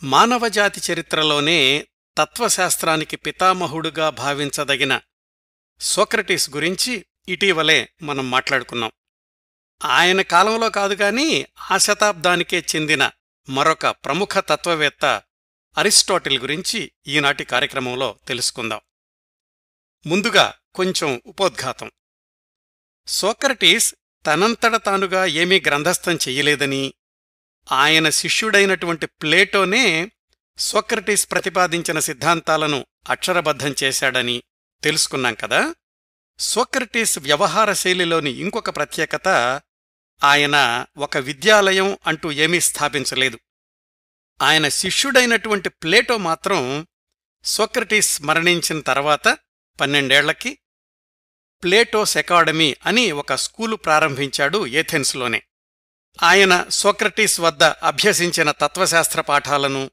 మానవజాతి చరిత్రలోనే తత్వశాస్త్రానికి పితామహుడుగా భావించదగిన సోక్రటీస్ గురించి ఇటీవలే మనం మాట్లాడుకున్నాం. ఆయన కాలంలో కాదుగాని ఆ శతాబ్దానికే చెందిన మరొక ప్రముఖ తత్వవేత్త అరిస్టాటిల్ గురించి ఈనాటి కార్యక్రమంలో తెలుసుకుందాం. ముందుగా కొంచెం ఉపోద్ఘాతం. సోక్రటీస్ తనంతట తానుగా ఏమీ గ్రంథస్థం చెయ్యలేదని, ఆయన శిష్యుడైనటువంటి ప్లేటోనే సోక్రటీస్ ప్రతిపాదించిన సిద్ధాంతాలను అక్షరబద్ధం చేశాడని తెలుసుకున్నాం కదా. సోక్రటీస్ వ్యవహార శైలిలోని ఇంకొక ప్రత్యేకత, ఆయన ఒక విద్యాలయం అంటూ ఏమీ స్థాపించలేదు. ఆయన శిష్యుడైనటువంటి ప్లేటో మాత్రం సోక్రటీస్ మరణించిన తర్వాత 12 ఏళ్లకి ప్లేటోస్ అకాడమీ అని ఒక స్కూలు ప్రారంభించాడు ఏథెన్స్లోనే. ఆయన సోక్రటీస్ వద్ద అభ్యసించిన తత్వశాస్త్ర పాఠాలను,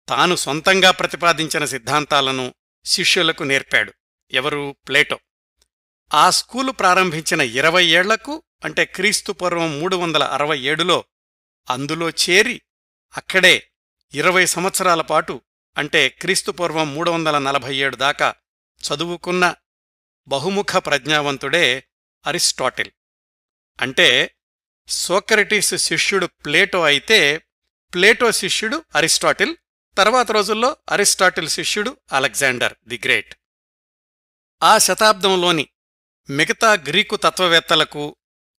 తాను సొంతంగా ప్రతిపాదించిన సిద్ధాంతాలను శిష్యులకు నేర్పాడు. ఎవరు? ప్లేటో. ఆ స్కూలు ప్రారంభించిన 20 ఏళ్లకు, అంటే క్రీస్తుపూర్వం 367లో అందులో చేరి అక్కడే 20 సంవత్సరాల పాటు, అంటే క్రీస్తుపూర్వం 347 దాకా చదువుకున్న బహుముఖ ప్రజ్ఞావంతుడే అరిస్టాటిల్. అంటే సోక్రటీస్ శిష్యుడు ప్లేటో అయితే ప్లేటో శిష్యుడు అరిస్టాటిల్, తర్వాత రోజుల్లో అరిస్టాటిల్ శిష్యుడు అలెగ్జాండర్ ది గ్రేట్. ఆ శతాబ్దంలోని మిగతా గ్రీకు తత్వవేత్తలకు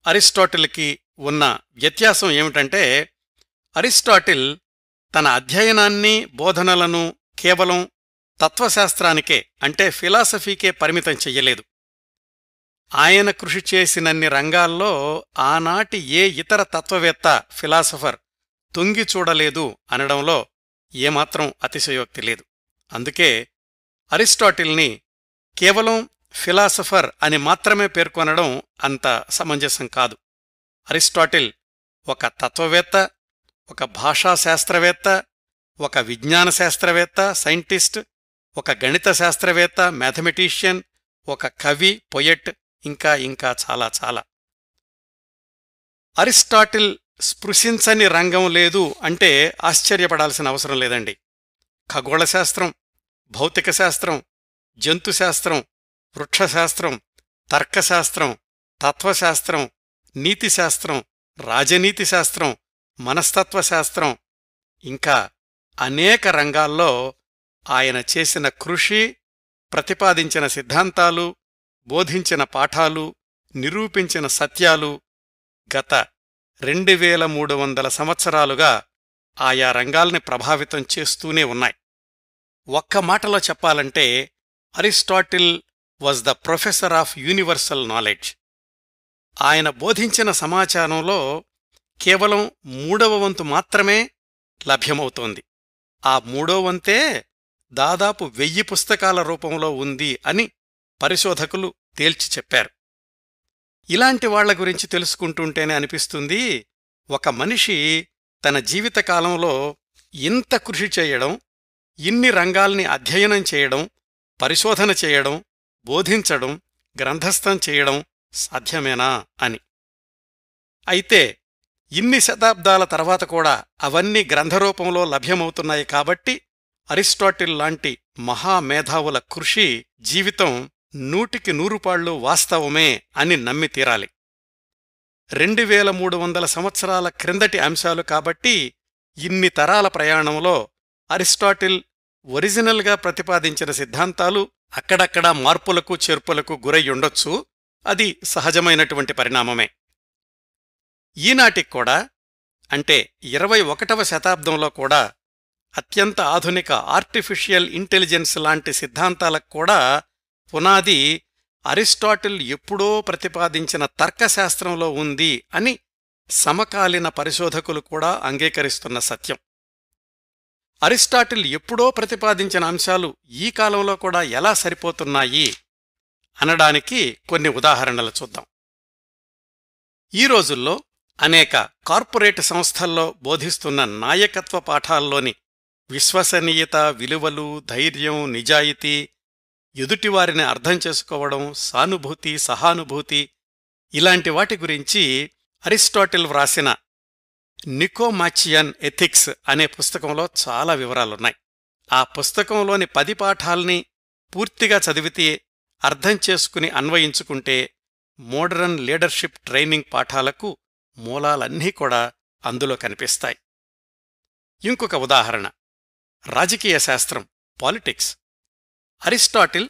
అరిస్టాటిల్కి ఉన్న వ్యత్యాసం ఏమిటంటే, అరిస్టాటిల్ తన అధ్యయనాన్ని, బోధనలను కేవలం తత్వశాస్త్రానికే, అంటే ఫిలాసఫీకే పరిమితం చెయ్యలేదు. ఆయన కృషి చేసినన్ని రంగాల్లో ఆనాటి ఏ ఇతర తత్వవేత్త, ఫిలాసఫర్ తొంగి చూడలేదు అనడంలో ఏమాత్రం అతిశయోక్తి లేదు. అందుకే అరిస్టాటిల్ని కేవలం ఫిలాసఫర్ అని మాత్రమే పేర్కొనడం అంత సమంజసం కాదు. అరిస్టాటిల్ ఒక తత్వవేత్త, ఒక భాషాశాస్త్రవేత్త, ఒక విజ్ఞాన శాస్త్రవేత్త, సైంటిస్ట్, ఒక గణిత శాస్త్రవేత్త, మ్యాథమెటీషియన్, ఒక కవి, పొయెట్, ఇంకా ఇంకా చాలా చాలా. అరిస్టాటిల్ స్పృశించని రంగం లేదు అంటే ఆశ్చర్యపడాల్సిన అవసరం లేదండి. ఖగోళశాస్త్రం, భౌతికశాస్త్రం, జంతుశాస్త్రం, వృక్షశాస్త్రం, తర్కశాస్త్రం, తత్వశాస్త్రం, నీతిశాస్త్రం, రాజనీతిశాస్త్రం, మనస్తత్వశాస్త్రం, ఇంకా అనేక రంగాల్లో ఆయన చేసిన కృషి, ప్రతిపాదించిన సిద్ధాంతాలు, బోధించిన పాఠాలు, నిరూపించిన సత్యాలు గత 2300 సంవత్సరాలుగా ఆయా రంగాల్ని ప్రభావితం చేస్తూనే ఉన్నాయి. ఒక్క మాటలో చెప్పాలంటే Aristotle was the professor of universal knowledge. ఆయన బోధించిన సమాచారంలో కేవలం 3వ వంతు మాత్రమే లభ్యమవుతోంది. ఆ 3వ వంతే దాదాపు 1000 పుస్తకాల రూపంలో ఉంది అని పరిశోధకులు తేల్చి చెప్పారు. ఇలాంటి వాళ్ల గురించి తెలుసుకుంటుంటేనే అనిపిస్తుంది, ఒక మనిషి తన జీవితకాలంలో ఇంత కృషి చేయడం, ఇన్ని రంగాల్ని అధ్యయనం చేయడం, పరిశోధన చేయడం, బోధించడం, గ్రంథస్థం చేయడం సాధ్యమేనా అని. అయితే ఇన్ని శతాబ్దాల తర్వాత కూడా అవన్నీ గ్రంథరూపంలో లభ్యమవుతున్నాయి కాబట్టి అరిస్టాటిల్ లాంటి మహామేధావుల కృషి, జీవితం 100కి 100 పాళ్ళు వాస్తవమే అని నమ్మి తీరాలి. 2300 సంవత్సరాల క్రిందటి అంశాలు కాబట్టి ఇన్ని తరాల ప్రయాణంలో అరిస్టాటిల్ ఒరిజినల్గా ప్రతిపాదించిన సిద్ధాంతాలు అక్కడక్కడా మార్పులకు చేర్పులకు గురయ్యుండొచ్చు. అది సహజమైనటువంటి పరిణామమే. ఈనాటికి కూడా, అంటే 21వ శతాబ్దంలో కూడా అత్యంత ఆధునిక ఆర్టిఫిషియల్ ఇంటెలిజెన్స్ లాంటి సిద్ధాంతాలకు కూడా పునాది అరిస్టాటిల్ ఎప్పుడో ప్రతిపాదించిన తర్కశాస్త్రంలో ఉంది అని సమకాలీన పరిశోధకులు కూడా అంగీకరిస్తున్న సత్యం. అరిస్టాటిల్ ఎప్పుడో ప్రతిపాదించిన అంశాలు ఈ కాలంలో కూడా ఎలా సరిపోతున్నాయి అనడానికి కొన్ని ఉదాహరణలు చూద్దాం. ఈ రోజుల్లో అనేక కార్పొరేట్ సంస్థల్లో బోధిస్తున్న నాయకత్వ పాఠాల్లోని విశ్వసనీయత, విలువలు, ధైర్యం, నిజాయితీ, ఎదుటివారిని అర్థం చేసుకోవడం, సానుభూతి, సహానుభూతి, ఇలాంటి వాటి గురించి అరిస్టాటిల్ వ్రాసిన నికోమాచియన్ ఎథిక్స్ అనే పుస్తకంలో చాలా వివరాలున్నాయి. ఆ పుస్తకంలోని 10 పాఠాల్ని పూర్తిగా చదివితే, అర్థం చేసుకుని అన్వయించుకుంటే మోడరన్ లీడర్షిప్ ట్రైనింగ్ పాఠాలకు మూలాలన్నీ కూడా అందులో కనిపిస్తాయి. ఇంకొక ఉదాహరణ రాజకీయ శాస్త్రం, పాలిటిక్స్. అరిస్టాటిల్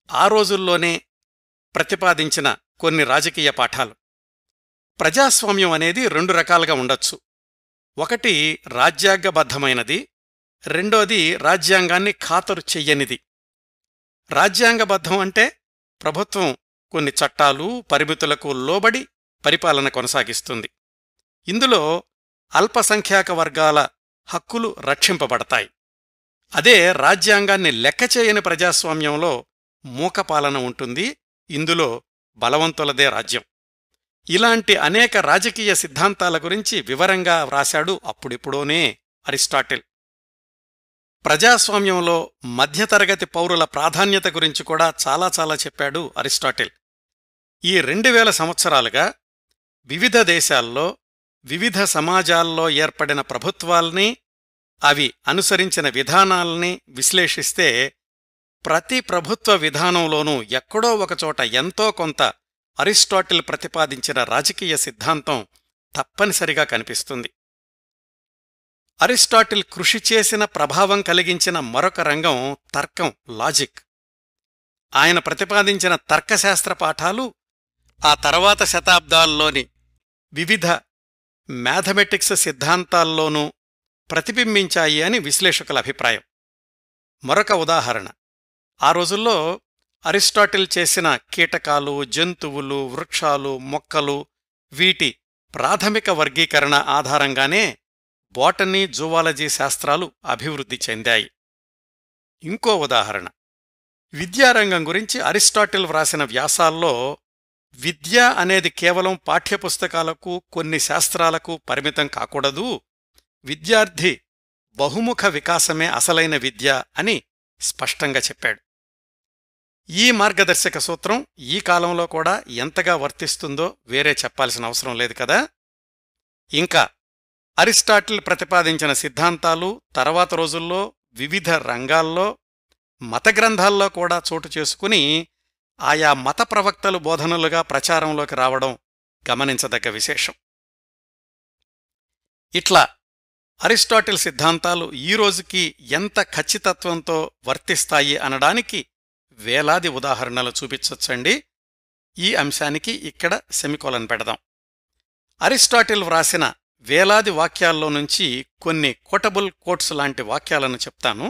ఆ రోజుల్లోనే ప్రతిపాదించిన కొన్ని రాజకీయ పాఠాలు. ప్రజాస్వామ్యం అనేది 2 రకాలుగా ఉండొచ్చు. ఒకటి రాజ్యాంగబద్ధమైనది, రెండోది రాజ్యాంగాన్ని ఖాతరు చెయ్యనిది. రాజ్యాంగబద్ధం అంటే ప్రభుత్వం కొన్ని చట్టాలు, పరిమితులకు లోబడి పరిపాలన కొనసాగిస్తుంది. ఇందులో అల్పసంఖ్యాక వర్గాల హక్కులు రక్షింపబడతాయి. అదే రాజ్యాంగాన్ని లెక్కచేయని ప్రజాస్వామ్యంలో మూకపాలన ఉంటుంది. ఇందులో బలవంతులదే రాజ్యం. ఇలాంటి అనేక రాజకీయ సిద్ధాంతాల గురించి వివరంగా వ్రాశాడు అప్పుడెప్పుడోనే అరిస్టాటిల్. ప్రజాస్వామ్యంలో మధ్యతరగతి పౌరుల ప్రాధాన్యత గురించి కూడా చాలా చెప్పాడు అరిస్టాటిల్. ఈ 2000 సంవత్సరాలుగా వివిధ దేశాల్లో, వివిధ సమాజాల్లో ఏర్పడిన ప్రభుత్వాల్ని, అవి అనుసరించిన విధానాల్ని విశ్లేషిస్తే ప్రతి ప్రభుత్వ విధానంలోనూ ఎక్కడో ఒకచోట ఎంతో కొంత అరిస్టాటిల్ ప్రతిపాదించిన రాజకీయ సిద్ధాంతం తప్పనిసరిగా కనిపిస్తుంది. అరిస్టాటిల్ కృషి చేసిన, ప్రభావం కలిగించిన మరొక రంగం తర్కం, లాజిక్. ఆయన ప్రతిపాదించిన తర్కశాస్త్ర పాఠాలు ఆ తర్వాత శతాబ్దాల్లోని వివిధ మ్యాథమెటిక్స్ సిద్ధాంతాల్లోనూ ప్రతిబింబించాయి అని విశ్లేషకుల అభిప్రాయం. మరొక ఉదాహరణ, ఆ రోజుల్లో అరిస్టాటిల్ చేసిన కీటకాలు, జంతువులు, వృక్షాలు, మొక్కలు, వీటి ప్రాథమిక వర్గీకరణ ఆధారంగానే బోటనీ, జూవాలజీ శాస్త్రాలు అభివృద్ధి చెందాయి. ఇంకో ఉదాహరణ, విద్యారంగం గురించి అరిస్టాటిల్ వ్రాసిన వ్యాసాల్లో విద్య అనేది కేవలం పాఠ్యపుస్తకాలకు, కొన్ని శాస్త్రాలకు పరిమితం కాకూడదు, విద్యార్థి బహుముఖ వికాసమే అసలైన విద్య అని స్పష్టంగా చెప్పాడు. ఈ మార్గదర్శక సూత్రం ఈ కాలంలో కూడా ఎంతగా వర్తిస్తుందో వేరే చెప్పాల్సిన అవసరం లేదు కదా. ఇంకా అరిస్టాటిల్ ప్రతిపాదించిన సిద్ధాంతాలు తర్వాత రోజుల్లో వివిధ రంగాల్లో, మత గ్రంథాల్లో కూడా చోటు చేసుకుని ఆయా మత ప్రవక్తలు బోధనలుగా ప్రచారంలోకి రావడం గమనించదగ్గ విశేషం. ఇట్లా అరిస్టాటిల్ సిద్ధాంతాలు ఈ రోజుకి ఎంత ఖచ్చితత్వంతో వర్తిస్తాయి అనడానికి వేలాది ఉదాహరణలు చూపించొచ్చండి. ఈ అంశానికి ఇక్కడ సెమికోలన్ పెడదాం. అరిస్టాటిల్ వ్రాసిన వేలాది వాక్యాల్లో నుంచి కొన్ని కోటబుల్ కోట్స్ లాంటి వాక్యాలను చెప్తాను.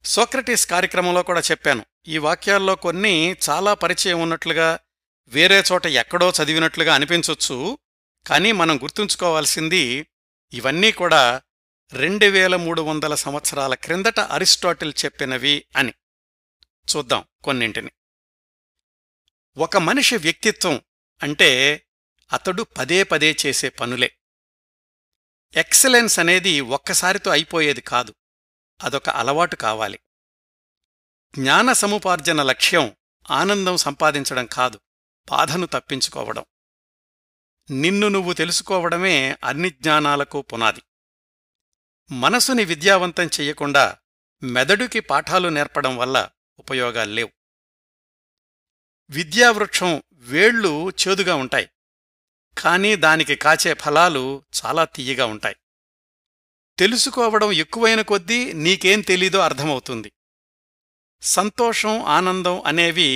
సోక్రటీస్ కార్యక్రమంలో కూడా చెప్పాను. ఈ వాక్యాల్లో కొన్ని చాలా పరిచయం ఉన్నట్లుగా, వేరే చోట ఎక్కడో చదివినట్లుగా అనిపించొచ్చు. కానీ మనం గుర్తుంచుకోవాల్సింది ఇవన్నీ కూడా 2300 సంవత్సరాల క్రిందట అరిస్టాటిల్ చెప్పినవి అని. చూద్దాం కొన్నింటిని. ఒక మనిషి వ్యక్తిత్వం అంటే అతడు పదే చేసే పనులే. ఎక్సలెన్స్ అనేది ఒక్కసారితో అయిపోయేది కాదు, అదొక అలవాటు కావాలి. జ్ఞాన సముపార్జన లక్ష్యం ఆనందం సంపాదించడం కాదు, బాధను తప్పించుకోవడం. నిన్ను నువ్వు తెలుసుకోవడమే అన్ని జ్ఞానాలకు పునాది. మనసుని విద్యావంతం చెయ్యకుండా మెదడుకి పాఠాలు నేర్పడం వల్ల ఉపయోగాల్లేవు. విద్యావృక్షం వేళ్లు చేదుగా ఉంటాయి, కానీ దానికి కాచే ఫలాలు చాలా తియ్యగా ఉంటాయి. తెలుసుకోవడం ఎక్కువైన కొద్దీ నీకేం తెలీదో అర్థమవుతుంది. సంతోషం, ఆనందం అనేవి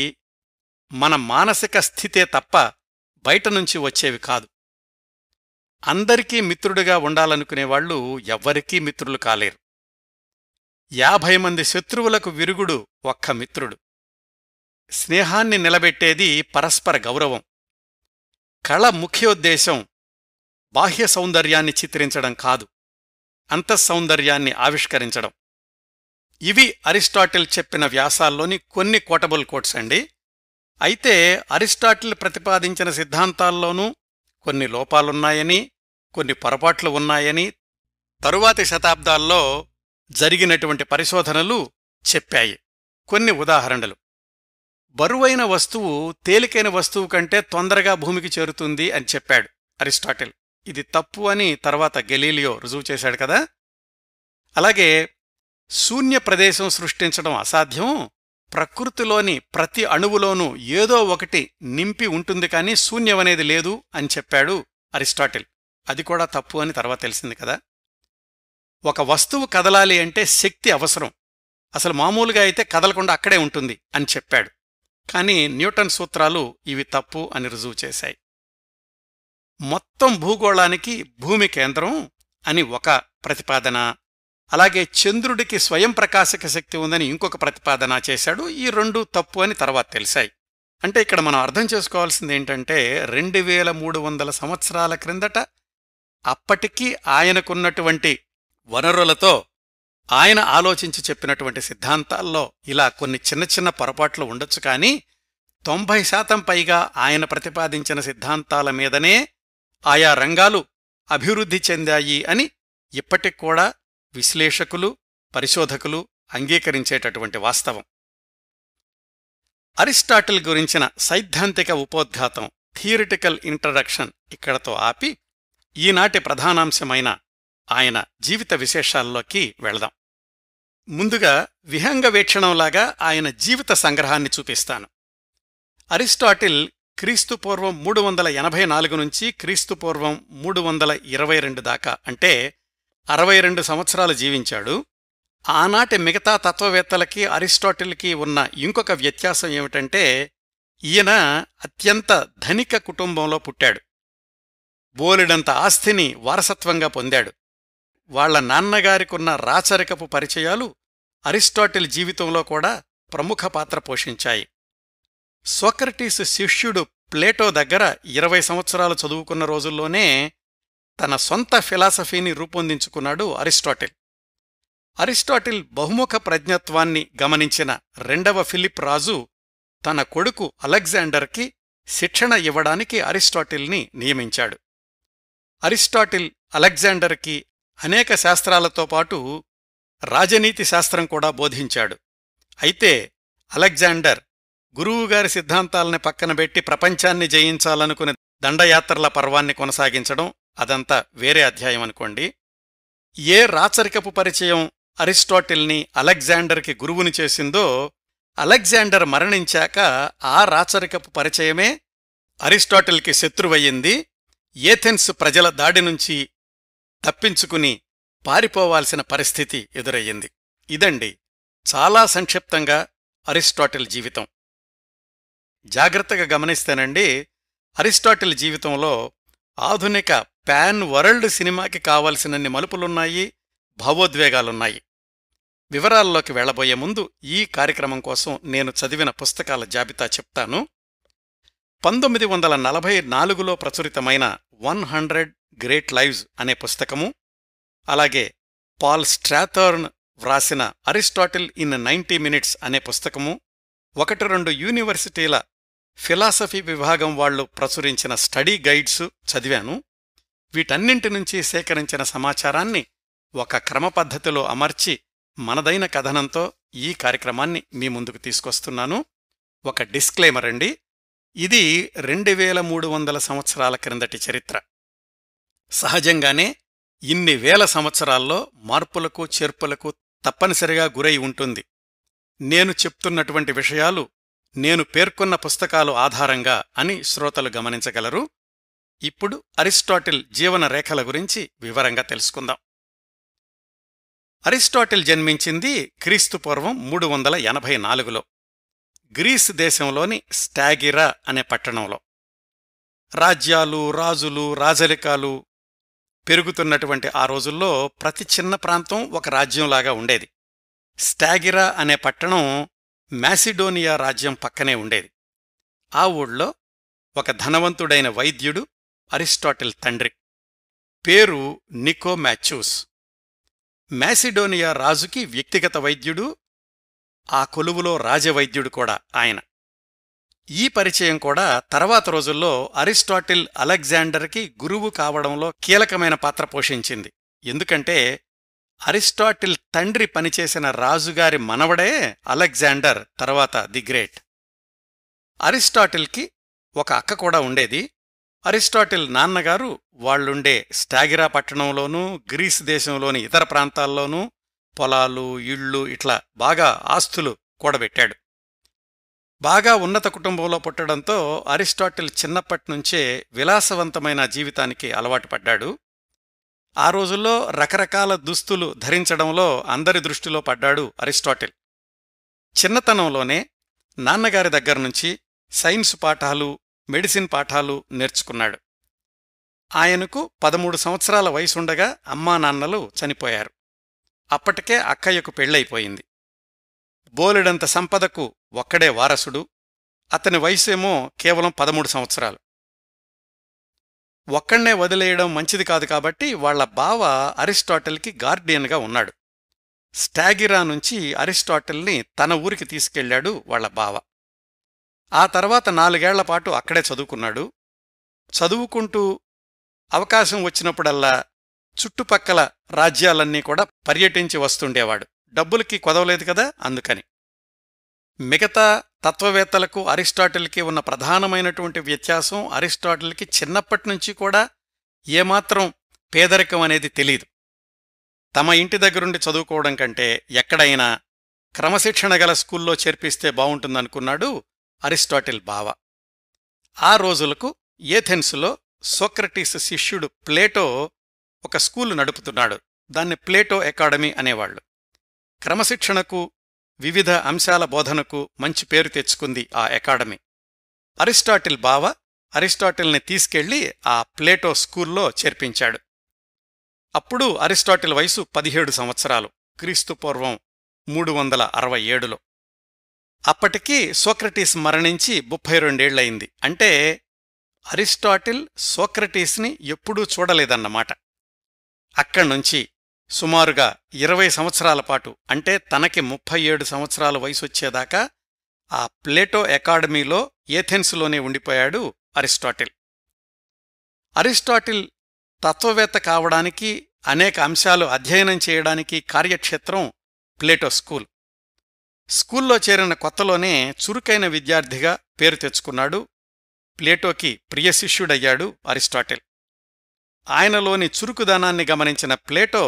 మన మానసిక స్థితే తప్ప బయటనుంచి వచ్చేవి కాదు. అందరికీ మిత్రుడిగా ఉండాలనుకునేవాళ్లు ఎవ్వరికీ మిత్రులు కాలేరు. 50 మంది శత్రువులకు విరుగుడు ఒక్క మిత్రుడు. స్నేహాన్ని నిలబెట్టేది పరస్పర గౌరవం. కళ ముఖ్యోద్దేశం బాహ్య సౌందర్యాన్ని చిత్రించడం కాదు, అంతఃసౌందర్యాన్ని ఆవిష్కరించడం. ఇవి అరిస్టాటిల్ చెప్పిన వ్యాసాల్లోని కొన్ని కోటబుల్ కోట్స్ అండి. అయితే అరిస్టాటిల్ ప్రతిపాదించిన సిద్ధాంతాల్లోనూ కొన్ని లోపాలున్నాయని, కొన్ని పొరపాట్లు ఉన్నాయని తరువాతి శతాబ్దాల్లో జరిగినటువంటి పరిశోధనలు చెప్పాయి. కొన్ని ఉదాహరణలు. బరువైన వస్తువు తేలికైన వస్తువు కంటే తొందరగా భూమికి చేరుతుంది అని చెప్పాడు అరిస్టాటిల్. ఇది తప్పు అని తర్వాత గెలీలియో రుజువు చేశాడు కదా. అలాగే శూన్య ప్రదేశం సృష్టించడం అసాధ్యం, ప్రకృతిలోని ప్రతి అణువులోనూ ఏదో ఒకటి నింపి ఉంటుంది కానీ శూన్యమనేది లేదు అని చెప్పాడు అరిస్టాటిల్. అది కూడా తప్పు అని తర్వాత తెలిసింది కదా. ఒక వస్తువు కదలాలి అంటే శక్తి అవసరం, అసలు మామూలుగా అయితే కదలకుండా అక్కడే ఉంటుంది అని చెప్పాడు. కానీ న్యూటన్ సూత్రాలు ఇవి తప్పు అని రుజువు చేశాయి. మొత్తం భూగోళానికి భూమి కేంద్రం అని ఒక ప్రతిపాదన, అలాగే చంద్రుడికి స్వయం ప్రకాశక శక్తి ఉందని ఇంకొక ప్రతిపాదన చేశాడు. ఈ రెండు తప్పు అని తర్వాత తెలిసాయి. అంటే ఇక్కడ మనం అర్థం చేసుకోవాల్సింది ఏంటంటే 2300 సంవత్సరాల క్రిందట అప్పటికీ ఆయనకున్నటువంటి వనరులతో ఆయన ఆలోచించి చెప్పినటువంటి సిద్ధాంతాల్లో ఇలా కొన్ని చిన్న చిన్న పొరపాట్లు ఉండొచ్చు, కానీ 90% పైగా ఆయన ప్రతిపాదించిన సిద్ధాంతాల మీదనే ఆయా రంగాలు అభివృద్ధి చెందాయి అని ఇప్పటికూడా విశ్లేషకులు, పరిశోధకులు అంగీకరించేటటువంటి వాస్తవం. అరిస్టాటిల్ గురించిన సైద్ధాంతిక ఉపోద్ఘాతం, థియరిటికల్ ఇంట్రడక్షన్ ఇక్కడతో ఆపి ఈనాటి ప్రధానాంశమైన ఆయన జీవిత విశేషాల్లోకి వెళదాం. ముందుగా విహంగ వీక్షణంలాగా ఆయన జీవిత సంగ్రహాన్ని చూపిస్తాను. అరిస్టాటిల్ క్రీస్తుపూర్వం 384 నుంచి క్రీస్తుపూర్వం 322 దాకా, అంటే 62 సంవత్సరాలు జీవించాడు. ఆనాటి మిగతా తత్వవేత్తలకి అరిస్టాటిల్కి ఉన్న ఇంకొక వ్యత్యాసం ఏమిటంటే ఈయన అత్యంత ధనిక కుటుంబంలో పుట్టాడు. బోలెడంత ఆస్తిని వారసత్వంగా పొందాడు. వాళ్ల నాన్నగారికున్న రాచరికపు పరిచయాలు అరిస్టాటిల్ జీవితంలో కూడా ప్రముఖ పాత్ర పోషించాయి. సోక్రటీసు శిష్యుడు ప్లేటో దగ్గర 20 సంవత్సరాలు చదువుకున్న రోజుల్లోనే తన సొంత ఫిలాసఫీని రూపొందించుకున్నాడు అరిస్టాటిల్. అరిస్టాటిల్ బహుముఖ ప్రజ్ఞత్వాన్ని గమనించిన రెండవ ఫిలిప్ రాజు తన కొడుకు అలెగ్జాండర్కి శిక్షణ ఇవ్వడానికి అరిస్టాటిల్ని నియమించాడు. అరిస్టాటిల్ అలెగ్జాండర్కి అనేక శాస్త్రాలతో పాటు రాజనీతి శాస్త్రం కూడా బోధించాడు. అయితే అలెగ్జాండర్ గురువుగారి సిద్ధాంతాలని పక్కనబెట్టి ప్రపంచాన్ని జయించాలనుకునే దండయాత్రల పర్వాన్ని కొనసాగించడం అదంతా వేరే అధ్యాయం అనుకోండి. ఏ రాచరికపు పరిచయం అరిస్టాటిల్ని అలెగ్జాండర్కి గురువుని చేసిందో, అలెగ్జాండర్ మరణించాక ఆ రాచరికపు పరిచయమే అరిస్టాటిల్కి శత్రువయ్యింది. ఏథెన్స్ ప్రజల దాడి నుంచి తప్పించుకుని పారిపోవాల్సిన పరిస్థితి ఎదురయ్యింది. ఇదండి చాలా సంక్షిప్తంగా అరిస్టాటిల్ జీవితం. జాగ్రత్తగా గమనిస్తేనండి, అరిస్టాటిల్ జీవితంలో ఆధునిక పాన్ వరల్డ్ సినిమాకి కావలసినన్ని మలుపులున్నాయి, భావోద్వేగాలున్నాయి. వివరాల్లోకి వెళ్లబోయే ముందు ఈ కార్యక్రమం కోసం నేను చదివిన పుస్తకాల జాబితా చెప్తాను. 1944లో ప్రచురితమైన 100 గ్రేట్ లైవ్స్ అనే పుస్తకము, అలాగే పాల్ స్ట్రాథర్న్ వ్రాసిన అరిస్టాటిల్ ఇన్ 90 మినిట్స్ అనే పుస్తకము, 1-2 యూనివర్సిటీల ఫిలాసఫీ విభాగం వాళ్లు ప్రచురించిన స్టడీ గైడ్స్ చదివాను. వీటన్నింటి నుంచి సేకరించిన సమాచారాన్ని ఒక క్రమపద్ధతిలో అమర్చి మనదైన కథనంతో ఈ కార్యక్రమాన్ని మీ ముందుకు తీసుకొస్తున్నాను. ఒక డిస్క్లైమర్ అండి, ఇది 2300 సంవత్సరాల క్రిందటి చరిత్ర. సహజంగానే ఇన్ని వేల సంవత్సరాల్లో మార్పులకు చేర్పులకు తప్పనిసరిగా గురై ఉంటుంది. నేను చెప్తున్నటువంటి విషయాలు నేను పేర్కొన్న పుస్తకాలు ఆధారంగా అని శ్రోతలు గమనించగలరు. ఇప్పుడు అరిస్టాటిల్ జీవన రేఖల గురించి వివరంగా తెలుసుకుందాం. అరిస్టాటిల్ జన్మించింది క్రీస్తుపూర్వం 384లో గ్రీస్ దేశంలోని స్టాగిరా అనే పట్టణంలో. రాజ్యాలు, రాజులు, రాజరికాలు పెరుగుతున్నటువంటి ఆ రోజుల్లో ప్రతి చిన్న ప్రాంతం ఒక రాజ్యంలాగా ఉండేది. స్టాగిరా అనే పట్టణం మాసిడోనియా రాజ్యం పక్కనే ఉండేది. ఆ ఊళ్ళో ఒక ధనవంతుడైన వైద్యుడు అరిస్టాటిల్ తండ్రి. పేరు నికోమాచ్యూస్. మాసిడోనియా రాజుకి వ్యక్తిగత వైద్యుడు, ఆ కొలువులో రాజవైద్యుడు కూడా ఆయన. ఈ పరిచయం కూడా తర్వాత రోజుల్లో అరిస్టాటిల్ అలెగ్జాండర్కి గురువు కావడంలో కీలకమైన పాత్ర పోషించింది. ఎందుకంటే అరిస్టాటిల్ తండ్రి పనిచేసిన రాజుగారి మనవడే అలెగ్జాండర్, తర్వాత ది గ్రేట్. అరిస్టాటిల్కి ఒక అక్క కూడా ఉండేది. అరిస్టాటిల్ నాన్నగారు వాళ్ళుండే స్టాగిరా పట్టణంలోనూ గ్రీస్ దేశంలోని ఇతర ప్రాంతాల్లోనూ పొలాలు, ఇళ్ళు ఇట్లా బాగా ఆస్తులు కూడబెట్టాడు. బాగా ఉన్నత కుటుంబంలో పుట్టడంతో అరిస్టాటిల్ చిన్నప్పట్నుంచే విలాసవంతమైన జీవితానికి అలవాటు పడ్డాడు. ఆ రోజుల్లో రకరకాల దుస్తులు ధరించడంలో అందరి దృష్టిలో పడ్డాడు అరిస్టాటిల్. చిన్నతనంలోనే నాన్నగారి దగ్గర్నుంచి సైన్స్ పాఠాలు, మెడిసిన్ పాఠాలు నేర్చుకున్నాడు. ఆయనకు 13 సంవత్సరాల వయసుండగా అమ్మానాన్నలు చనిపోయారు. అప్పటికే అక్కయ్యకు పెళ్ళైపోయింది. బోలెడంత సంపదకు ఒక్కడే వారసుడు. అతని వయసేమో కేవలం 13 సంవత్సరాలు. ఒక్కణ్ణే వదిలేయడం మంచిది కాదు కాబట్టి వాళ్ల బావ అరిస్టాటిల్కి గార్డియన్గా ఉన్నాడు. స్టాగిరా నుంచి అరిస్టాటిల్ని తన ఊరికి తీసుకెళ్లాడు వాళ్ల బావ. ఆ తర్వాత 4 ఏళ్లపాటు అక్కడే చదువుకున్నాడు. చదువుకుంటూ అవకాశం వచ్చినప్పుడల్లా చుట్టుపక్కల రాజ్యాలన్నీ కూడా పర్యటించి వస్తుండేవాడు. డబ్బులకి కొదవలేదు కదా, అందుకని. మిగతా తత్వవేత్తలకు అరిస్టాటిల్కి ఉన్న ప్రధానమైనటువంటి వ్యత్యాసం, అరిస్టాటిల్కి చిన్నప్పటినుంచి కూడా ఏమాత్రం పేదరికం అనేది తెలీదు. తమ ఇంటి దగ్గరుండి చదువుకోవడం కంటే ఎక్కడైనా క్రమశిక్షణ గల స్కూల్లో చేర్పిస్తే బావుంటుందనుకున్నాడు అరిస్టాటిల్ బావ. ఆ రోజులకు ఏథెన్సులో సోక్రటీస్ శిష్యుడు ప్లేటో ఒక స్కూలు నడుపుతున్నాడు. దాన్ని ప్లేటో అకాడమీ అనేవాళ్లు. క్రమశిక్షణకు, వివిధ అంశాల బోధనకు మంచి పేరు తెచ్చుకుంది ఆ అకాడమీ. అరిస్టాటిల్ బావ అరిస్టాటిల్ని తీసుకెళ్లి ఆ ప్లేటో స్కూల్లో చేర్పించాడు. అప్పుడు అరిస్టాటిల్ వయసు 17 సంవత్సరాలు, క్రీస్తుపూర్వం 367లో. అప్పటికి సోక్రటీస్ మరణించి 32 ఏళ్లయింది. అంటే అరిస్టాటిల్ సోక్రటీస్ని ఎప్పుడూ చూడలేదన్నమాట. అక్కడ్నుంచి సుమారుగా 20 సంవత్సరాల పాటు, అంటే తనకి 37 సంవత్సరాల వయసొచ్చేదాకా ఆ ప్లేటో అకాడమీలో ఏథెన్సులోనే ఉండిపోయాడు అరిస్టాటిల్. అరిస్టాటిల్ తత్వవేత్త కావడానికి, అనేక అంశాలు అధ్యయనం చేయడానికి కార్యక్షేత్రం ప్లేటో స్కూల్. స్కూల్లో చేరిన కొత్తలోనే చురుకైన విద్యార్థిగా పేరు తెచ్చుకున్నాడు. ప్లేటోకి ప్రియశిష్యుడయ్యాడు అరిస్టాటిల్. ఆయనలోని చురుకుదనాన్ని గమనించిన ప్లేటో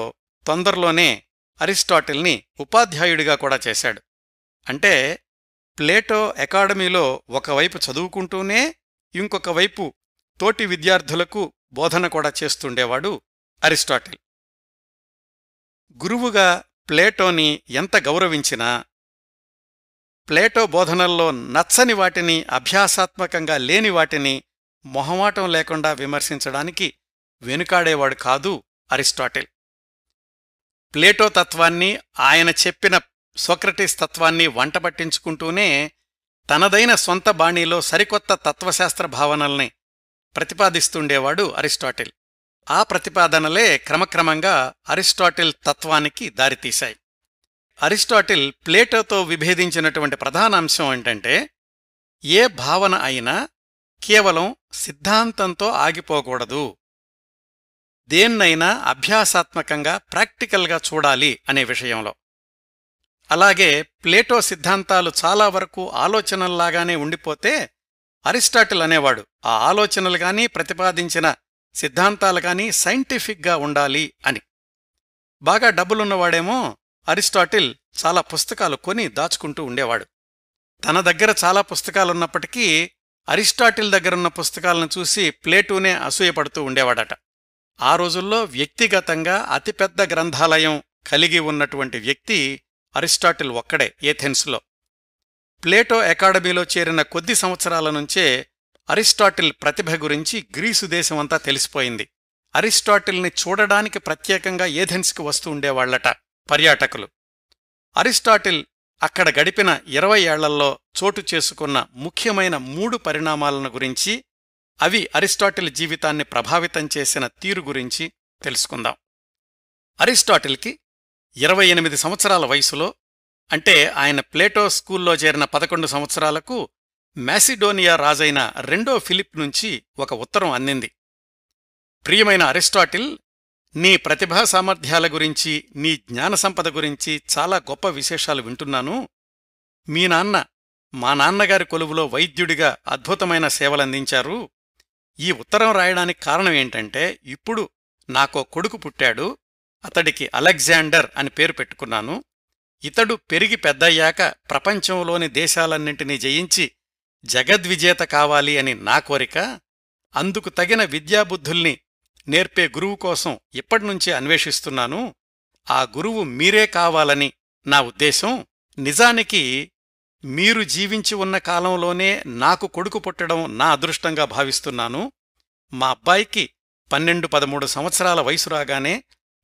తొందరలోనే అరిస్టాటిల్ని ఉపాధ్యాయుడిగా కూడా చేశాడు. అంటే ప్లేటో అకాడమీలో ఒకవైపు చదువుకుంటూనే ఇంకొక వైపు తోటి విద్యార్థులకు బోధన కూడా చేస్తుండేవాడు అరిస్టాటిల్. గురువుగా ప్లేటోని ఎంత గౌరవించినా, ప్లేటో బోధనల్లో నచ్చని వాటిని, అభ్యాసాత్మకంగా లేని వాటిని మొహమాటం లేకుండా విమర్శించడానికి వెనుకాడేవాడు కాదు అరిస్టాటిల్. ప్లేటో తత్వాన్ని, ఆయన చెప్పిన సోక్రటీస్ తత్వాన్ని వంటపట్టించుకుంటూనే తనదైన సొంత బాణీలో సరికొత్త తత్వశాస్త్ర భావనల్ని ప్రతిపాదిస్తుండేవాడు అరిస్టాటిల్. ఆ ప్రతిపాదనలే క్రమక్రమంగా అరిస్టాటిల్ తత్వానికి దారితీశాయి. అరిస్టాటిల్ ప్లేటోతో విభేదించినటువంటి ప్రధాన అంశం ఏంటంటే, ఏ భావన అయినా కేవలం సిద్ధాంతంతో ఆగిపోకూడదు, దేన్నైనా అభ్యాసాత్మకంగా, ప్రాక్టికల్గా చూడాలి అనే విషయంలో. అలాగే ప్లేటో సిద్ధాంతాలు చాలా వరకు ఆలోచనల్లాగానే ఉండిపోతే అరిస్టాటిల్ అనేవాడు ఆ ఆలోచనలుగానీ, ప్రతిపాదించిన సిద్ధాంతాలుగానీ సైంటిఫిక్గా ఉండాలి అని. బాగా డబ్బులున్నవాడేమో అరిస్టాటిల్ చాలా పుస్తకాలు కొని దాచుకుంటూ ఉండేవాడు. తన దగ్గర చాలా పుస్తకాలున్నప్పటికీ అరిస్టాటిల్ దగ్గరున్న పుస్తకాలను చూసి ప్లేటోనే అసూయపడుతూ ఉండేవాడట. ఆ రోజుల్లో వ్యక్తిగతంగా అతిపెద్ద గ్రంథాలయం కలిగి ఉన్నటువంటి వ్యక్తి అరిస్టాటిల్ ఒక్కడే ఏథెన్స్లో. ప్లేటో అకాడమీలో చేరిన కొద్ది సంవత్సరాల నుంచే అరిస్టాటిల్ ప్రతిభ గురించి గ్రీసు దేశమంతా తెలిసిపోయింది. అరిస్టాటిల్ని చూడడానికి ప్రత్యేకంగా ఏథెన్స్కి వస్తూ ఉండేవాళ్లట పర్యాటకులు. అరిస్టాటిల్ అక్కడ గడిపిన 20 ఏళ్లలో చోటు చేసుకున్న ముఖ్యమైన 3 పరిణామాలను గురించి, అవి అరిస్టాటిల్ జీవితాన్ని ప్రభావితం చేసిన తీరు గురించి తెలుసుకుందాం. అరిస్టాటిల్కి 28 సంవత్సరాల వయసులో, అంటే ఆయన ప్లేటో స్కూల్లో చేరిన 11 సంవత్సరాలకు మ్యాసిడోనియా రాజైన రెండో ఫిలిప్ నుంచి ఒక ఉత్తరం అందింది. ప్రియమైన అరిస్టాటిల్, నీ ప్రతిభా సామర్థ్యాల గురించి, నీ జ్ఞానసంపద గురించి చాలా గొప్ప విశేషాలు వింటున్నాను. మీ నాన్న మా నాన్నగారి కొలువులో వైద్యుడిగా అద్భుతమైన సేవలందించారు. ఈ ఉత్తరం రాయడానికి కారణం ఏంటంటే, ఇప్పుడు నాకో కొడుకు పుట్టాడు, అతడికి అలెగ్జాండర్ అని పేరు పెట్టుకున్నాను. ఇతడు పెరిగి పెద్దయ్యాక ప్రపంచంలోని దేశాలన్నింటినీ జయించి జగద్విజేత కావాలి అని నా కోరిక. అందుకు తగిన విద్యాబుద్ధుల్ని నేర్పే గురువు కోసం ఇప్పటినుంచే అన్వేషిస్తున్నాను. ఆ గురువు మీరే కావాలని నా ఉద్దేశం. నిజానికి మీరు జీవించి ఉన్న కాలంలోనే నాకు కొడుకు పుట్టడం నా అదృష్టంగా భావిస్తున్నాను. మా అబ్బాయికి 12-13 సంవత్సరాల వయసు రాగానే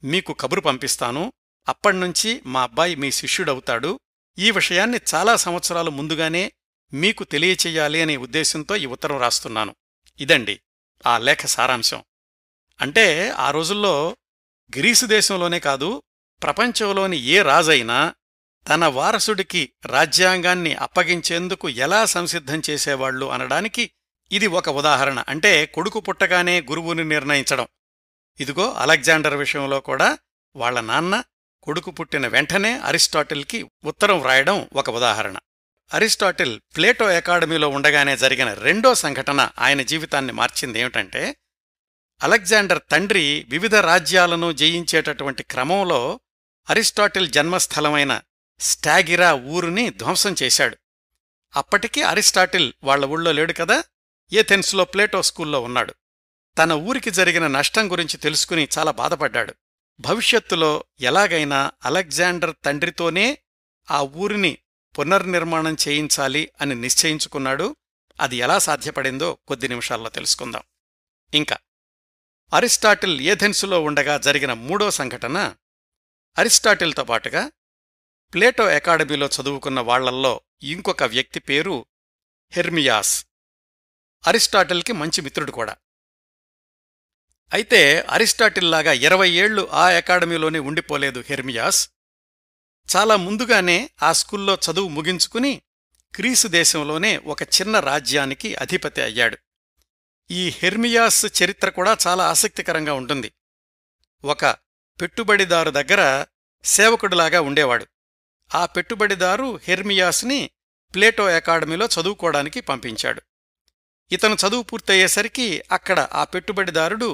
మీకు కబురు పంపిస్తాను. అప్పణ్నుంచి మా అబ్బాయి మీ శిష్యుడవుతాడు. ఈ విషయాన్ని చాలా సంవత్సరాలు ముందుగానే మీకు తెలియచెయ్యాలి అనే ఉద్దేశంతో ఈ ఉత్తరం రాస్తున్నాను. ఇదండి ఆ లేఖ సారాంశం. అంటే ఆ రోజుల్లో గ్రీసు దేశంలోనే కాదు, ప్రపంచంలోని ఏ రాజైనా తన వారసుడికి రాజ్యాంగాన్ని అప్పగించేందుకు ఎలా సంసిద్ధం చేసేవాళ్లు అనడానికి ఇది ఒక ఉదాహరణ. అంటే కొడుకు పుట్టగానే గురువుని నిర్ణయించడం. ఇదిగో అలెగ్జాండర్ విషయంలో కూడా వాళ్ల నాన్న కొడుకు పుట్టిన వెంటనే అరిస్టాటిల్కి ఉత్తరం వ్రాయడం ఒక ఉదాహరణ. అరిస్టాటిల్ ప్లేటో అకాడమీలో ఉండగానే జరిగిన రెండో సంఘటన ఆయన జీవితాన్ని మార్చిందేమిటంటే, అలెగ్జాండర్ తండ్రి వివిధ రాజ్యాలను జయించేటటువంటి క్రమంలో అరిస్టాటిల్ జన్మస్థలమైన స్టాగిరా ఊరుని ధ్వంసం చేశాడు. అప్పటికీ అరిస్టాటిల్ వాళ్ల ఊళ్ళో లేడు కదా, ఏథెన్స్లో ప్లేటో స్కూల్లో ఉన్నాడు. తన ఊరికి జరిగిన నష్టం గురించి తెలుసుకుని చాలా బాధపడ్డాడు. భవిష్యత్తులో ఎలాగైనా అలెగ్జాండర్ తండ్రితోనే ఆ ఊరిని పునర్నిర్మాణం చేయించాలి అని నిశ్చయించుకున్నాడు. అది ఎలా సాధ్యపడిందో కొద్ది నిమిషాల్లో తెలుసుకుందాం. ఇంకా అరిస్టాటిల్ ఏథెన్సులో ఉండగా జరిగిన మూడో సంఘటన, అరిస్టాటిల్తో పాటుగా ప్లేటో అకాడమీలో చదువుకున్న వాళ్లల్లో ఇంకొక వ్యక్తి పేరు హెర్మియాస్. అరిస్టాటిల్కి మంచి మిత్రుడు కూడా. అయితే అరిస్టాటిల్లాగా 20 ఏళ్లు ఆ అకాడమీలోనే ఉండిపోలేదు హెర్మియాస్. చాలా ముందుగానే ఆ స్కూల్లో చదువు ముగించుకుని గ్రీసు దేశంలోనే ఒక చిన్న రాజ్యానికి అధిపతి అయ్యాడు. ఈ హెర్మియాస్ చరిత్ర కూడా చాలా ఆసక్తికరంగా ఉంటుంది. ఒక పెట్టుబడిదారు దగ్గర సేవకుడిలాగా ఉండేవాడు. ఆ పెట్టుబడిదారు హెర్మియాస్ని ప్లేటో అకాడమీలో చదువుకోవడానికి పంపించాడు. ఇతను చదువు పూర్తయ్యేసరికి అక్కడ ఆ పెట్టుబడిదారుడు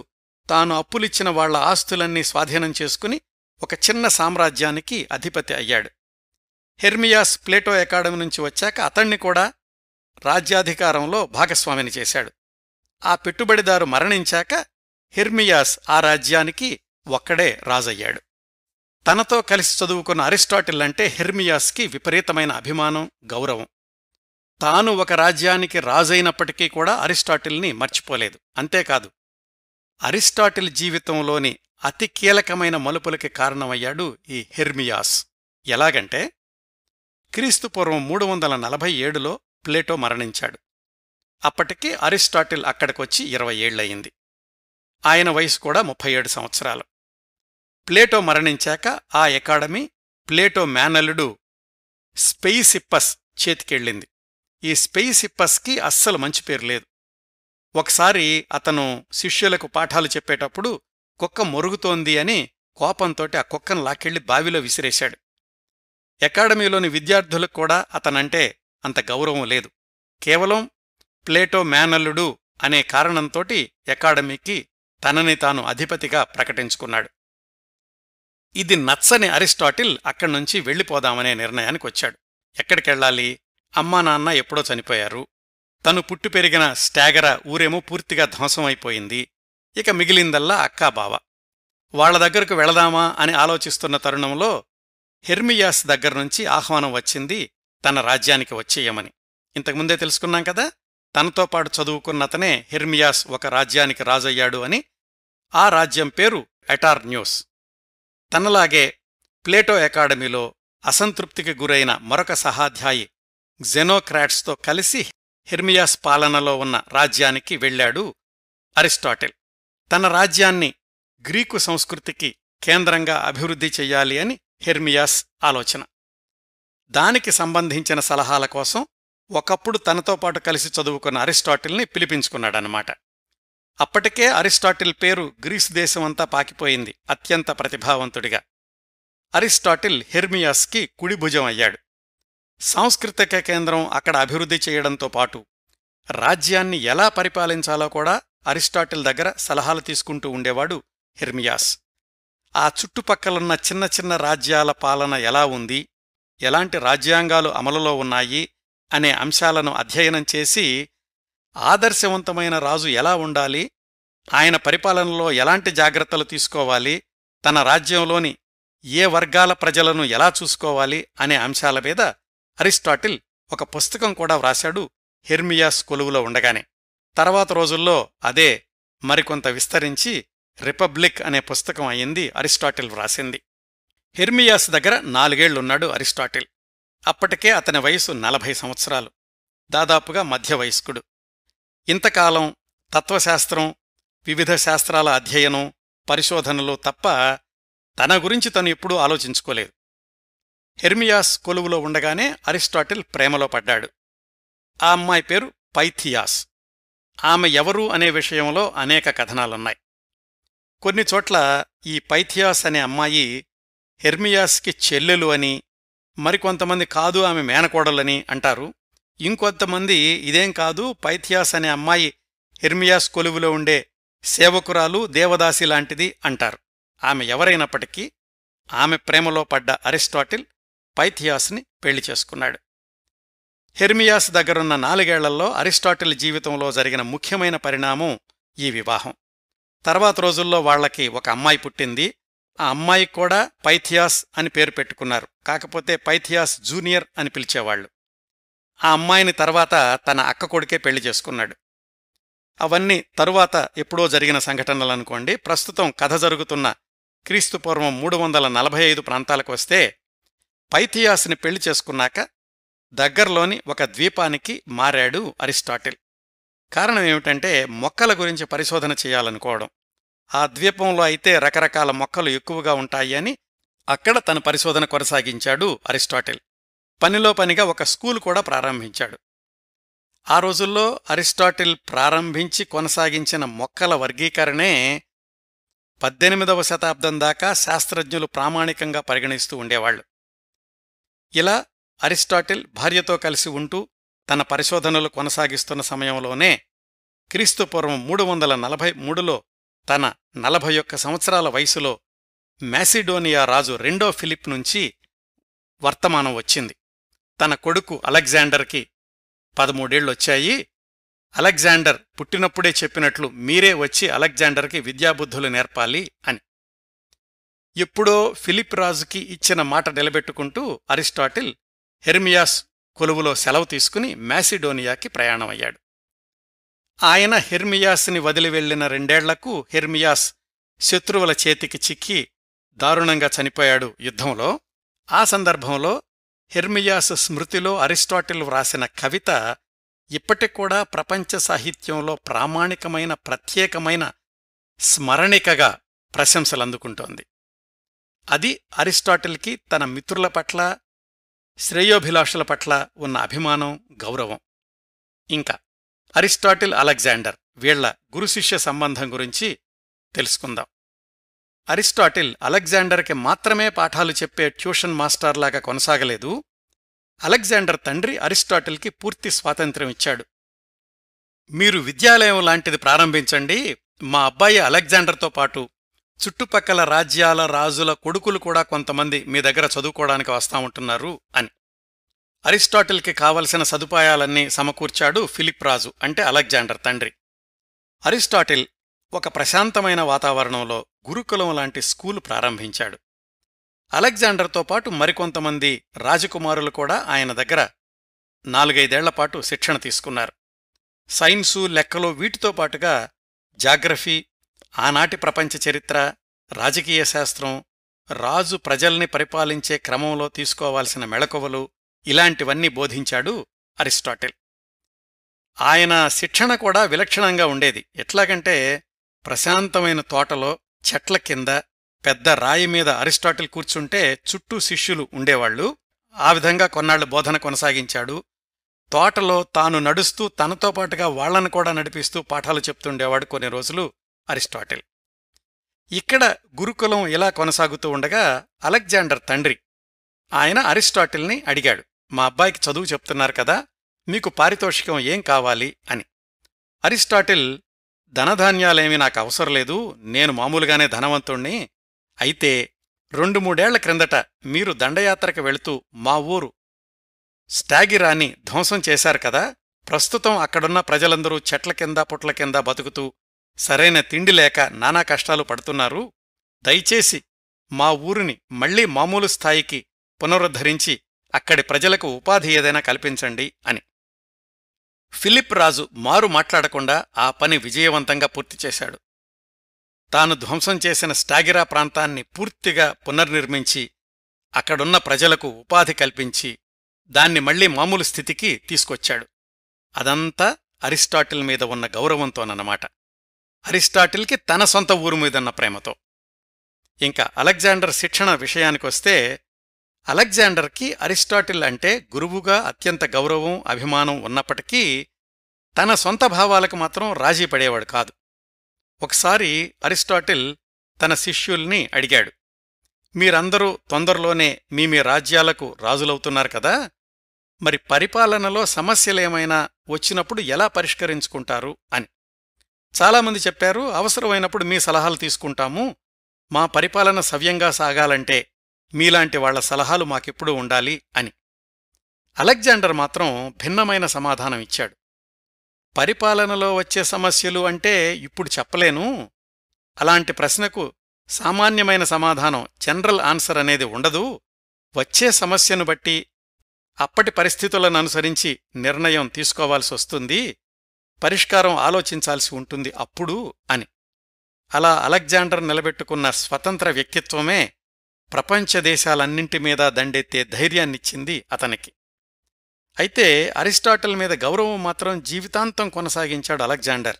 తాను అప్పులిచ్చిన వాళ్ల ఆస్తులన్నీ స్వాధీనం చేసుకుని ఒక చిన్న సామ్రాజ్యానికి అధిపతి అయ్యాడు. హెర్మియాస్ ప్లేటో అకాడమీ నుంచి వచ్చాక అతణ్ణి కూడా రాజ్యాధికారంలో భాగస్వామిని చేశాడు. ఆ పెట్టుబడిదారు మరణించాక హెర్మియాస్ ఆ రాజ్యానికి ఒక్కడే రాజయ్యాడు. తనతో కలిసి చదువుకున్న అరిస్టాటిల్ అంటే హెర్మియాస్కి విపరీతమైన అభిమానం, గౌరవం. తాను ఒక రాజ్యానికి రాజైనప్పటికీ కూడా అరిస్టాటిల్ని మర్చిపోలేదు. అంతేకాదు, అరిస్టాటిల్ జీవితంలోని అతి కీలకమైన మలుపులకి కారణమయ్యాడు ఈ హెర్మియాస్. ఎలాగంటే, క్రీస్తుపూర్వం 347లో ప్లేటో మరణించాడు. అప్పటికి అరిస్టాటిల్ అక్కడికొచ్చి 20 ఏళ్లయింది. ఆయన వయసు కూడా 37 సంవత్సరాలు. ప్లేటో మరణించాక ఆ అకాడమీ ప్లేటో మేనల్లుడు స్పెయిసిప్పస్ చేతికెళ్ళింది. ఈ స్పెయిసిప్పస్కి అస్సలు మంచి పేరు లేదు. ఒకసారి అతను శిష్యులకు పాఠాలు చెప్పేటప్పుడు కుక్క మొరుగుతోంది అని కోపంతోటి ఆ కుక్కను లాక్కెళ్లి బావిలో విసిరేశాడు. అకాడమీలోని విద్యార్థులకు కూడా అతనంటే అంత గౌరవం లేదు. కేవలం ప్లేటో మేనల్లుడు అనే కారణంతోటి అకాడమీకి తనని తాను అధిపతిగా ప్రకటించుకున్నాడు. ఇది నచ్చని అరిస్టాటిల్ అక్కడ్నుంచి వెళ్ళిపోదామనే నిర్ణయానికొచ్చాడు. ఎక్కడికెళ్లాలి? అమ్మా నాన్న ఎప్పుడో చనిపోయారు. తను పుట్టి పెరిగిన స్టాగరా ఊరేమో పూర్తిగా ధ్వంసమైపోయింది. ఇక మిగిలిందల్లా అక్కా బావ. వాళ్ల దగ్గరకు వెళదామా అని ఆలోచిస్తున్న తరుణంలో హెర్మియాస్ దగ్గర్నుంచి ఆహ్వానం వచ్చింది తన రాజ్యానికి వచ్చేయమని. ఇంతకుముందే తెలుసుకున్నాం కదా, తనతో పాటు చదువుకున్నతనే హెర్మియాస్ ఒక రాజ్యానికి రాజయ్యాడు అని. ఆ రాజ్యం పేరు ఎటార్న్యూస్. తనలాగే ప్లేటో అకాడమీలో అసంతృప్తికి గురైన మరొక సహాధ్యాయి జెనోక్రాట్స్తో కలిసి హెర్మియాస్ పాలనలో ఉన్న రాజ్యానికి వెళ్లాడు అరిస్టాటిల్. తన రాజ్యాన్ని గ్రీకు సంస్కృతికి కేంద్రంగా అభివృద్ధి చెయ్యాలి అని హెర్మియాస్ ఆలోచన. దానికి సంబంధించిన సలహాల కోసం ఒకప్పుడు తనతో పాటు కలిసి చదువుకున్న అరిస్టాటిల్ని పిలిపించుకున్నాడనమాట. అప్పటికే అరిస్టాటిల్ పేరు గ్రీసు దేశమంతా పాకిపోయింది అత్యంత ప్రతిభావంతుడిగా. అరిస్టాటిల్ హెర్మియాస్కి కుడిభుజం అయ్యాడు. సాంస్కృతిక కేంద్రం అక్కడ అభివృద్ధి చేయడంతో పాటు రాజ్యాన్ని ఎలా పరిపాలించాలో కూడా అరిస్టాటిల్ దగ్గర సలహాలు తీసుకుంటూ ఉండేవాడు హెర్మియాస్. ఆ చుట్టుపక్కలున్న చిన్న చిన్న రాజ్యాల పాలన ఎలా ఉంది, ఎలాంటి రాజ్యాంగాలు అమలులో ఉన్నాయి అనే అంశాలను అధ్యయనం చేసి ఆదర్శవంతమైన రాజు ఎలా ఉండాలి, ఆయన పరిపాలనలో ఎలాంటి జాగ్రత్తలు తీసుకోవాలి, తన రాజ్యంలోని ఏ వర్గాల ప్రజలను ఎలా చూసుకోవాలి అనే అంశాల మీద అరిస్టాటిల్ ఒక పుస్తకం కూడా వ్రాశాడు హెర్మియాస్ కొలువులో ఉండగానే. తర్వాత రోజుల్లో అదే మరికొంత విస్తరించి రిపబ్లిక్ అనే పుస్తకం అయింది అరిస్టాటిల్ వ్రాసింది. హెర్మియాస్ దగ్గర 4 ఏళ్లున్నాడు అరిస్టాటిల్. అప్పటికే అతని వయసు 40 సంవత్సరాలు, దాదాపుగా మధ్య వయస్కుడు. ఇంతకాలం తత్వశాస్త్రం, వివిధ శాస్త్రాల అధ్యయనం, పరిశోధనలు తప్ప తన గురించి తను ఎప్పుడూ ఆలోచించుకోలేదు. హెర్మియాస్ కొలువులో ఉండగానే అరిస్టాటిల్ ప్రేమలో పడ్డాడు. ఆ అమ్మాయి పేరు పైథియాస్. ఆమె ఎవరు అనే విషయంలో అనేక కథనాలున్నాయి. కొన్ని చోట్ల ఈ పైథియాస్ అనే అమ్మాయి హెర్మియాస్కి చెల్లెలు అని, మరికొంతమంది కాదు ఆమె మేనకోడలని అంటారు. ఇంకొంతమంది ఇదేం కాదు, పైథియాస్ అనే అమ్మాయి హెర్మియాస్ కొలువులో ఉండే సేవకురాలు, దేవదాసి లాంటిది అంటారు. ఆమె ఎవరైనప్పటికీ ఆమె ప్రేమలో పడ్డ అరిస్టాటిల్ పైథియాస్ని పెళ్లి చేసుకున్నాడు. హెర్మియాస్ దగ్గరున్న 4 ఏళ్లలో అరిస్టాటిల్ జీవితంలో జరిగిన ముఖ్యమైన పరిణామం ఈ వివాహం. తర్వాత రోజుల్లో వాళ్లకి ఒక అమ్మాయి పుట్టింది. ఆ అమ్మాయికి కూడా పైథియాస్ అని పేరు పెట్టుకున్నారు. కాకపోతే పైథియాస్ జూనియర్ అని పిలిచేవాళ్లు. ఆ అమ్మాయిని తర్వాత తన అక్క కొడుకే పెళ్లి చేసుకున్నాడు. అవన్నీ తరువాత ఎప్పుడో జరిగిన సంఘటనలనుకోండి. ప్రస్తుతం కథ జరుగుతున్న క్రీస్తుపూర్వం 345 ప్రాంతాలకు వస్తే, పైథియాస్ని పెళ్లి చేసుకున్నాక దగ్గర్లోని ఒక ద్వీపానికి మారాడు అరిస్టాటిల్. కారణమేమిటంటే మొక్కల గురించి పరిశోధన చేయాలనుకోవడం. ఆ ద్వీపంలో అయితే రకరకాల మొక్కలు ఎక్కువగా ఉంటాయి అని అక్కడ తన పరిశోధన కొనసాగించాడు అరిస్టాటిల్. పనిలో పనిగా ఒక స్కూలు కూడా ప్రారంభించాడు. ఆ రోజుల్లో అరిస్టాటిల్ ప్రారంభించి కొనసాగించిన మొక్కల వర్గీకరణే 18వ శతాబ్దం దాకా శాస్త్రజ్ఞులు ప్రామాణికంగా పరిగణిస్తూ ఉండేవాళ్లు. ఇలా అరిస్టాటిల్ భార్యతో కలిసి ఉంటూ తన పరిశోధనలు కొనసాగిస్తున్న సమయంలోనే క్రీస్తుపూర్వం 343లో తన 41 సంవత్సరాల వయసులో మాసిడోనియా రాజు రెండో ఫిలిప్ నుంచి వర్తమానం వచ్చింది. తన కొడుకు అలెగ్జాండర్కి 13 ఏళ్లొచ్చాయి. అలెగ్జాండర్ పుట్టినప్పుడే చెప్పినట్లు మీరే వచ్చి అలెగ్జాండర్కి విద్యాబుద్ధులు నేర్పాలి అని. ఎప్పుడో ఫిలిప్ రాజుకి ఇచ్చిన మాట నిలబెట్టుకుంటూ అరిస్టాటిల్ హెర్మియాస్ కొలువులో సెలవు తీసుకుని మాసిడోనియాకి ప్రయాణమయ్యాడు. ఆయన హెర్మియాస్ని వదిలి వెళ్లిన 2 ఏళ్లకు హెర్మియాస్ శత్రువుల చేతికి చిక్కి దారుణంగా చనిపోయాడు యుద్ధంలో. ఆ సందర్భంలో హెర్మియాస్ స్మృతిలో అరిస్టాటిల్ వ్రాసిన కవిత ఇప్పటికూడా ప్రపంచ సాహిత్యంలో ప్రామాణికమైన ప్రత్యేకమైన స్మరణికగా ప్రశంసలందుకుంటోంది. అది అరిస్టాటిల్కి తన మిత్రుల పట్ల, శ్రేయోభిలాషుల పట్ల ఉన్న అభిమానం, గౌరవం. ఇంకా అరిస్టాటిల్, అలెగ్జాండర్ వీళ్ల గురుశిష్య సంబంధం గురించి తెలుసుకుందాం. అరిస్టాటిల్ అలెగ్జాండర్కి మాత్రమే పాఠాలు చెప్పే ట్యూషన్ మాస్టర్లాగా కొనసాగలేదు. అలెగ్జాండర్ తండ్రి అరిస్టాటిల్కి పూర్తి స్వాతంత్ర్యం ఇచ్చాడు. మీరు విద్యాలయం లాంటిది ప్రారంభించండి, మా అబ్బాయి అలెగ్జాండర్తో పాటు చుట్టుపక్కల రాజ్యాల రాజుల కొడుకులు కూడా కొంతమంది మీ దగ్గర చదువుకోవడానికి వస్తాముంటున్నారు అని. అరిస్టాటిల్కి కావలసిన సదుపాయాలన్నీ సమకూర్చాడు ఫిలిప్ రాజు, అంటే అలెగ్జాండర్ తండ్రి. అరిస్టాటిల్ ఒక ప్రశాంతమైన వాతావరణంలో గురుకులం లాంటి స్కూలు ప్రారంభించాడు. అలెగ్జాండర్తో పాటు మరికొంతమంది రాజకుమారులు కూడా ఆయన దగ్గర 4-5 ఏళ్లపాటు శిక్షణ తీసుకున్నారు. సైన్సు, లెక్కలు వీటితో పాటుగా జాగ్రఫీ, ఆనాటి ప్రపంచ చరిత్ర, రాజకీయ శాస్త్రం, రాజు ప్రజల్ని పరిపాలించే క్రమంలో తీసుకోవాల్సిన మెళకువలు ఇలాంటివన్నీ బోధించాడు అరిస్టాటిల్. ఆయన శిక్షణ కూడా విలక్షణంగా ఉండేది. ఎట్లాగంటే ప్రశాంతమైన తోటలో చెట్ల కింద పెద్ద రాయి మీద అరిస్టాటిల్ కూర్చుంటే చుట్టూ శిష్యులు ఉండేవాళ్లు. ఆ విధంగా కొన్నాళ్లు బోధన కొనసాగించాడు. తోటలో తాను నడుస్తూ తనతో పాటుగా వాళ్లను కూడా నడిపిస్తూ పాఠాలు చెప్తుండేవాడు కొన్ని రోజులు అరిస్టాటిల్. ఇక్కడ గురుకులం ఇలా కొనసాగుతూ ఉండగా అలెగ్జాండర్ తండ్రి ఆయన అరిస్టాటిల్ని అడిగాడు, మా అబ్బాయికి చదువు చెప్తున్నారు కదా, మీకు పారితోషికం ఏం కావాలి అని. అరిస్టాటిల్ ధనధాన్యాలేమీ నాకు అవసరం లేదు, నేను మామూలుగానే ధనవంతుణ్ణి. అయితే 2-3 ఏళ్ల క్రిందట మీరు దండయాత్రకు వెళుతూ మా ఊరు స్టాగిరాని ధ్వంసం చేశారు కదా. ప్రస్తుతం అక్కడున్న ప్రజలందరూ చెట్ల కింద పుట్ల కింద బతుకుతూ సరైన తిండి లేక నానా కష్టాలు పడుతున్నారు. దయచేసి మా ఊరిని మళ్లీ మామూలు స్థాయికి పునరుద్ధరించి అక్కడి ప్రజలకు ఉపాధి ఏదైనా కల్పించండి అని. ఫిలిప్ రాజు మారు మాట్లాడకుండా ఆ పని విజయవంతంగా పూర్తిచేశాడు. తాను ధ్వంసం చేసిన స్టాగిరా ప్రాంతాన్ని పూర్తిగా పునర్నిర్మించి అక్కడున్న ప్రజలకు ఉపాధి కల్పించి దాన్ని మళ్లీ మామూలు స్థితికి తీసుకొచ్చాడు. అదంతా అరిస్టాటిల్ మీద ఉన్న గౌరవంతోనన్నమాట. అరిస్టాటిల్కి తన సొంత ఊరు మీదన్న ప్రేమతో. ఇంకా అలెగ్జాండర్ శిక్షణ విషయానికొస్తే, అలెగ్జాండర్కి అరిస్టాటిల్ అంటే గురువుగా అత్యంత గౌరవం, అభిమానం ఉన్నప్పటికీ తన సొంత భావాలకు మాత్రం రాజీ పడేవాడు కాదు. ఒకసారి అరిస్టాటిల్ తన శిష్యుల్ని అడిగాడు, మీరందరూ తొందరలోనే మీ మీ రాజ్యాలకు రాజులవుతున్నారు కదా, మరి పరిపాలనలో సమస్యలేమైనా వచ్చినప్పుడు ఎలా పరిష్కరించుకుంటారు అని. చాలామంది చెప్పారు, అవసరమైనప్పుడు మీ సలహాలు తీసుకుంటాము, మా పరిపాలన సవ్యంగా సాగాలంటే మీలాంటి వాళ్ల సలహాలు మాకెప్పుడూ ఉండాలి అని. అలెగ్జాండర్ మాత్రం భిన్నమైన సమాధానం ఇచ్చాడు. పరిపాలనలో వచ్చే సమస్యలు అంటే ఇప్పుడు చెప్పలేను, అలాంటి ప్రశ్నకు సామాన్యమైన సమాధానం, జనరల్ ఆన్సర్ అనేది ఉండదు, వచ్చే సమస్యను బట్టి అప్పటి పరిస్థితులను అనుసరించి నిర్ణయం తీసుకోవాల్సొస్తుంది, పరిష్కారం ఆలోచించాల్సి ఉంటుంది అప్పుడు అని. అలా అలెగ్జాండర్ నిలబెట్టుకున్న స్వతంత్ర వ్యక్తిత్వమే ప్రపంచ దేశాలన్నింటిమీద దండెత్తే ధైర్యాన్నిచ్చింది అతనికి. అయితే అరిస్టాటిల్ మీద గౌరవం మాత్రం జీవితాంతం కొనసాగించాడు అలెగ్జాండర్.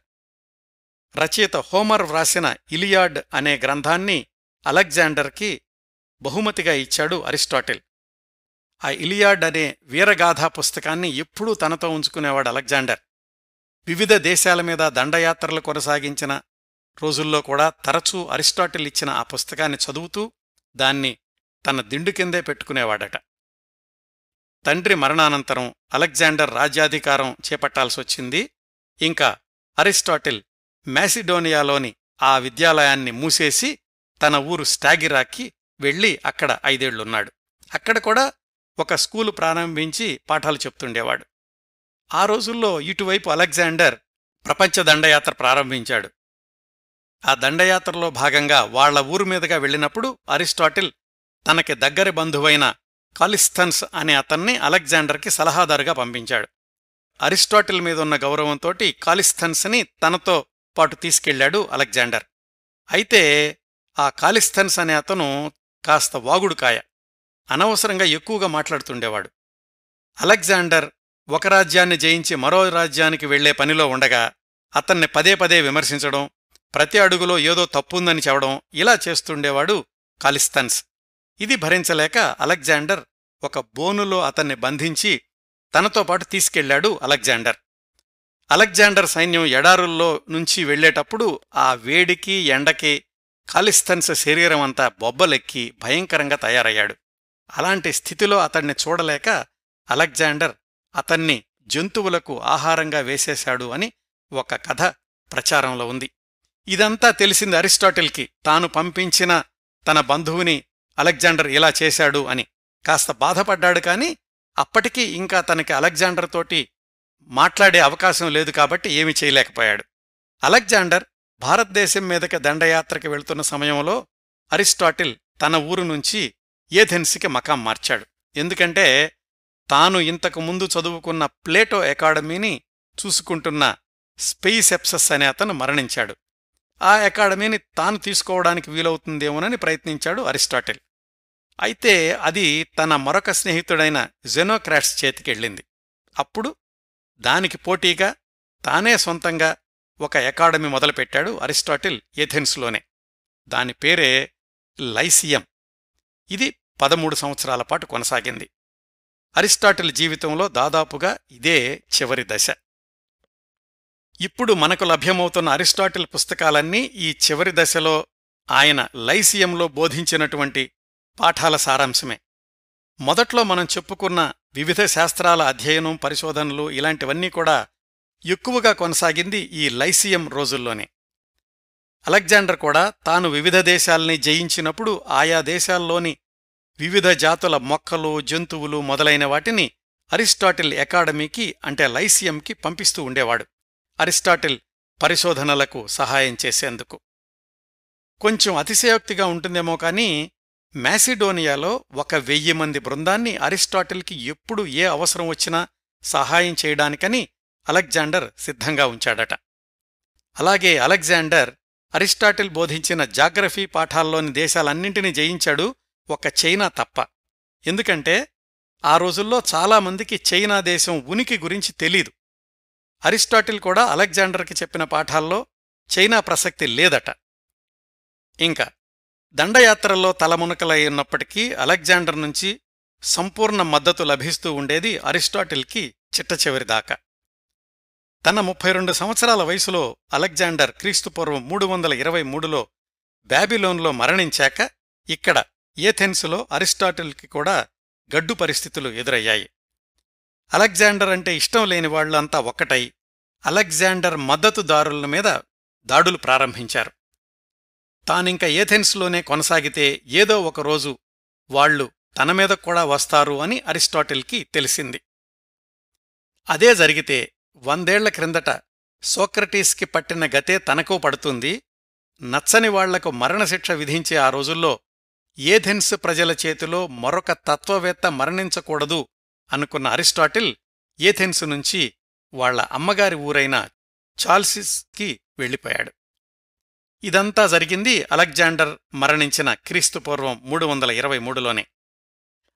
రచయిత హోమర్ వ్రాసిన ఇలియాడ్ అనే గ్రంథాన్ని అలెగ్జాండర్కి బహుమతిగా ఇచ్చాడు అరిస్టాటిల్. ఆ ఇలియాడ్ అనే వీరగాథా పుస్తకాన్ని ఎప్పుడూ తనతో ఉంచుకునేవాడు అలెగ్జాండర్. వివిధ దేశాల మీద దండయాత్రలు కొనసాగించిన రోజుల్లో కూడా తరచూ అరిస్టాటిల్ ఇచ్చిన ఆ పుస్తకాన్ని చదువుతూ దాన్ని తన దిండు కిందే పెట్టుకునేవాడట. తండ్రి మరణానంతరం అలెగ్జాండర్ రాజ్యాధికారం చేపట్టాల్సొచ్చింది. ఇంకా అరిస్టాటిల్ మ్యాసిడోనియాలోని ఆ విద్యాలయాన్ని మూసేసి తన ఊరు స్టాగిరాకి వెళ్లి అక్కడ 5 ఏళ్లున్నాడు. అక్కడ కూడా ఒక స్కూలు ప్రారంభించి పాఠాలు చెప్తుండేవాడు. ఆ రోజుల్లో ఇటువైపు అలెగ్జాండర్ ప్రపంచ దండయాత్ర ప్రారంభించాడు. ఆ దండయాత్రలో భాగంగా వాళ్ల ఊరు మీదుగా వెళ్ళినప్పుడు అరిస్టాటిల్ తనకి దగ్గరి బంధువైన కాలిస్థన్స్ అనే అతన్ని అలెగ్జాండర్కి సలహాదారుగా పంపించాడు. అరిస్టాటిల్ మీదున్న గౌరవంతోటి కాలిస్థన్స్ని తనతో పాటు తీసుకెళ్లాడు అలెగ్జాండర్. అయితే ఆ కాలిస్థన్స్ అనే అతను కాస్త వాగుడుకాయ, అనవసరంగా ఎక్కువగా మాట్లాడుతుండేవాడు. అలెగ్జాండర్ ఒక రాజ్యాన్ని జయించి మరో రాజ్యానికి వెళ్లే పనిలో ఉండగా అతన్ని పదే పదే విమర్శించడం, ప్రతి అడుగులో ఏదో తప్పుందని చెప్పడం, ఇలా చేస్తుండేవాడు కాలిస్థన్స్. ఇది భరించలేక అలెగ్జాండర్ ఒక బోనులో అతన్ని బంధించి తనతో పాటు తీసుకెళ్లాడు అలెగ్జాండర్. అలెగ్జాండర్ సైన్యం ఎడారుల్లో నుంచి వెళ్లేటప్పుడు ఆ వేడికి ఎండకి కాలిస్థన్స్ శరీరమంతా బొబ్బలెక్కి భయంకరంగా తయారయ్యాడు. అలాంటి స్థితిలో అతన్ని చూడలేక అలెగ్జాండర్ అతన్ని జంతువులకు ఆహారంగా వేసేశాడు అని ఒక కథ ప్రచారంలో ఉంది. ఇదంతా తెలిసింది అరిస్టాటిల్కి. తాను పంపించిన తన బంధువుని అలెగ్జాండర్ ఇలా చేశాడు అని కాస్త బాధపడ్డాడు. కాని అప్పటికీ ఇంకా తనకి అలెగ్జాండర్ తోటి మాట్లాడే అవకాశం లేదు కాబట్టి ఏమీ చేయలేకపోయాడు. అలెగ్జాండర్ భారతదేశం మీదకి దండయాత్రకి వెళ్తున్న సమయంలో అరిస్టాటిల్ తన ఊరు నుంచి ఏథెన్స్కి మకాం మార్చాడు. ఎందుకంటే తాను ఇంతకు ముందు చదువుకున్న ప్లేటో అకాడమీని చూసుకుంటున్న స్పెయిసెప్సస్ అనే అతను మరణించాడు. ఆ అకాడమీని తాను తీసుకోవడానికి వీలవుతుందేమోనని ప్రయత్నించాడు అరిస్టాటిల్. అయితే అది తన మరొక స్నేహితుడైన జెనోక్రాట్స్ చేతికెళ్ళింది. అప్పుడు దానికి పోటీగా తానే సొంతంగా ఒక అకాడమీ మొదలుపెట్టాడు అరిస్టాటిల్ ఏథెన్స్లోనే. దాని పేరే లైసియం. ఇది 13 సంవత్సరాల పాటు కొనసాగింది. అరిస్టాటిల్ జీవితంలో దాదాపుగా ఇదే చివరి దశ. ఇప్పుడు మనకు లభ్యమవుతున్న అరిస్టాటిల్ పుస్తకాలన్నీ ఈ చివరి దశలో ఆయన లైసియంలో బోధించినటువంటి పాఠాల సారాంశమే. మొదట్లో మనం చెప్పుకున్న వివిధ శాస్త్రాల అధ్యయనం, పరిశోధనలు ఇలాంటివన్నీ కూడా ఎక్కువగా కొనసాగింది ఈ లైసియం రోజుల్లోనే. అలెగ్జాండర్ కూడా తాను వివిధ దేశాల్ని జయించినప్పుడు ఆయా దేశాల్లోని వివిధ జాతుల మొక్కలు, జంతువులు మొదలైన వాటిని అరిస్టాటిల్ అకాడమీకి అంటే లైసియంకి పంపిస్తూ ఉండేవాడు, అరిస్టాటిల్ పరిశోధనలకు సహాయం చేసేందుకు. కొంచెం అతిశయోక్తిగా ఉంటుందేమో కానీ మ్యాసిడోనియాలో 1000 మంది బృందాన్ని అరిస్టాటిల్కి ఎప్పుడు ఏ అవసరం వచ్చినా సహాయం చేయడానికని అలెగ్జాండర్ సిద్ధంగా ఉంచాడట. అలాగే అలెగ్జాండర్ అరిస్టాటిల్ బోధించిన జాగ్రఫీ పాఠాల్లోని దేశాలన్నింటినీ జయించాడు, ఒక్క చైనా తప్ప. ఎందుకంటే ఆ రోజుల్లో చాలామందికి చైనా దేశం ఉనికి గురించి తెలీదు. అరిస్టాటిల్ కూడా అలెగ్జాండర్కి చెప్పిన పాఠాల్లో చైనా ప్రసక్తి లేదట. ఇంకా దండయాత్రల్లో తలమునకలై ఉన్నప్పటికీ అలెగ్జాండర్ నుంచి సంపూర్ణ మద్దతు లభిస్తూ ఉండేది అరిస్టాటిల్కి చిట్టచివరిదాకా. తన 32 సంవత్సరాల వయసులో అలెగ్జాండర్ క్రీస్తుపూర్వం 323లో బాబిలోన్లో మరణించాక ఇక్కడ ఏథెన్సులో అరిస్టాటిల్కి కూడా గడ్డు పరిస్థితులు ఎదురయ్యాయి. అలెగ్జాండర్ అంటే ఇష్టం లేనివాళ్లు అంతా ఒక్కటై అలెగ్జాండర్ మద్దతుదారుల మీద దాడులు ప్రారంభించారు. తానింక ఏథెన్స్లోనే కొనసాగితే ఏదో ఒకరోజు వాళ్లు తన మీద కూడా వస్తారు అని అరిస్టాటిల్కి తెలిసింది. అదే జరిగితే 100 ఏళ్ల క్రిందట సోక్రటీస్కి పట్టిన గతే తనకూ పడుతుంది, నచ్చని వాళ్లకు మరణశిక్ష విధించే ఆ రోజుల్లో ఏథెన్స్ ప్రజల చేతిలో మరొక తత్వవేత్త మరణించకూడదు అనుకున్న అరిస్టాటిల్ ఏథెన్సు నుంచి వాళ్ల అమ్మగారి ఊరైన చాల్సిస్కి వెళ్ళిపోయాడు. ఇదంతా జరిగింది అలెగ్జాండర్ మరణించిన క్రీస్తుపూర్వం 323లోనే.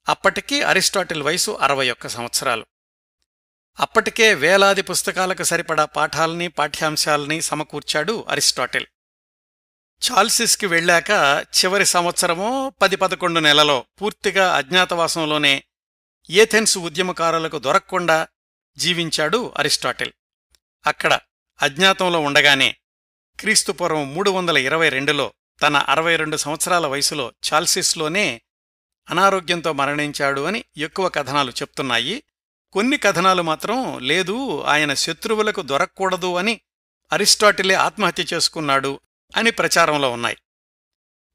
అప్పటికీ అరిస్టాటిల్ వయసు 61 సంవత్సరాలు. అప్పటికే వేలాది పుస్తకాలకు సరిపడా పాఠాల్ని, పాఠ్యాంశాల్ని సమకూర్చాడు అరిస్టాటిల్. చాల్సిస్కి వెళ్ళాక చివరి సంవత్సరమో 10-11 నెలలో పూర్తిగా అజ్ఞాతవాసంలోనే ఏథెన్స్ ఉద్యమకారులకు దొరక్కుండా జీవించాడు అరిస్టాటిల్. అక్కడ అజ్ఞాతంలో ఉండగానే క్రీస్తుపూర్వం 322లో తన 62 సంవత్సరాల వయసులో చాల్సిస్లోనే అనారోగ్యంతో మరణించాడు అని ఎక్కువ కథనాలు చెప్తున్నాయి. కొన్ని కథనాలు మాత్రం లేదు, ఆయన శత్రువులకు దొరక్కూడదు అని అరిస్టాటిలే ఆత్మహత్య చేసుకున్నాడు అని ప్రచారంలో ఉన్నాయి.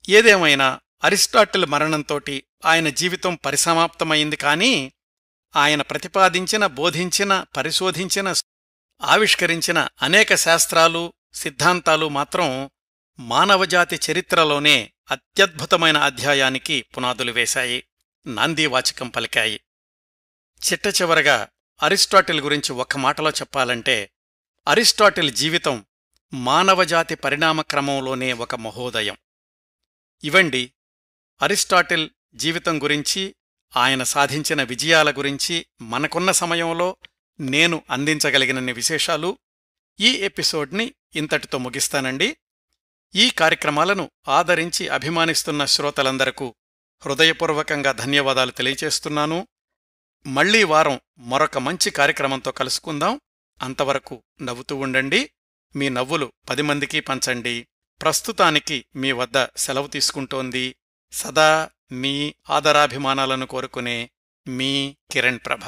ఏదేమైనా అరిస్టాటిల్ మరణంతోటి ఆయన జీవితం పరిసమాప్తమైంది. కానీ ఆయన ప్రతిపాదించిన, బోధించిన, పరిశోధించిన, ఆవిష్కరించిన అనేక శాస్త్రాలు, సిద్ధాంతాలు మాత్రం మానవజాతి చరిత్రలోనే అత్యద్భుతమైన అధ్యాయానికి పునాదులు వేశాయి, నాందీవాచకం పలికాయి. చిట్టచివరగా అరిస్టాటిల్ గురించి ఒక్క మాటలో చెప్పాలంటే అరిస్టాటిల్ జీవితం మానవజాతి పరిణామక్రమంలోనే ఒక మహోదయం. ఇవండి అరిస్టాటిల్ జీవితం గురించి, ఆయన సాధించిన విజయాల గురించి మనకున్న సమయంలో నేను అందించగలిగినన్ని విశేషాలు. ఈ ఎపిసోడ్ని ఇంతటితో ముగిస్తానండి. ఈ కార్యక్రమాలను ఆదరించి అభిమానిస్తున్న శ్రోతలందరకు హృదయపూర్వకంగా ధన్యవాదాలు తెలియచేస్తున్నాను. మళ్లీ వారం మరొక మంచి కార్యక్రమంతో కలుసుకుందాం. అంతవరకు నవ్వుతూ ఉండండి. మీ నవ్వులు 10 మందికి పంచండి. ప్రస్తుతానికి మీ వద్ద సెలవు తీసుకుంటోంది సదా మీ ఆదరాభిమానాలను కోరుకునే మీ కిరణ్ ప్రభ.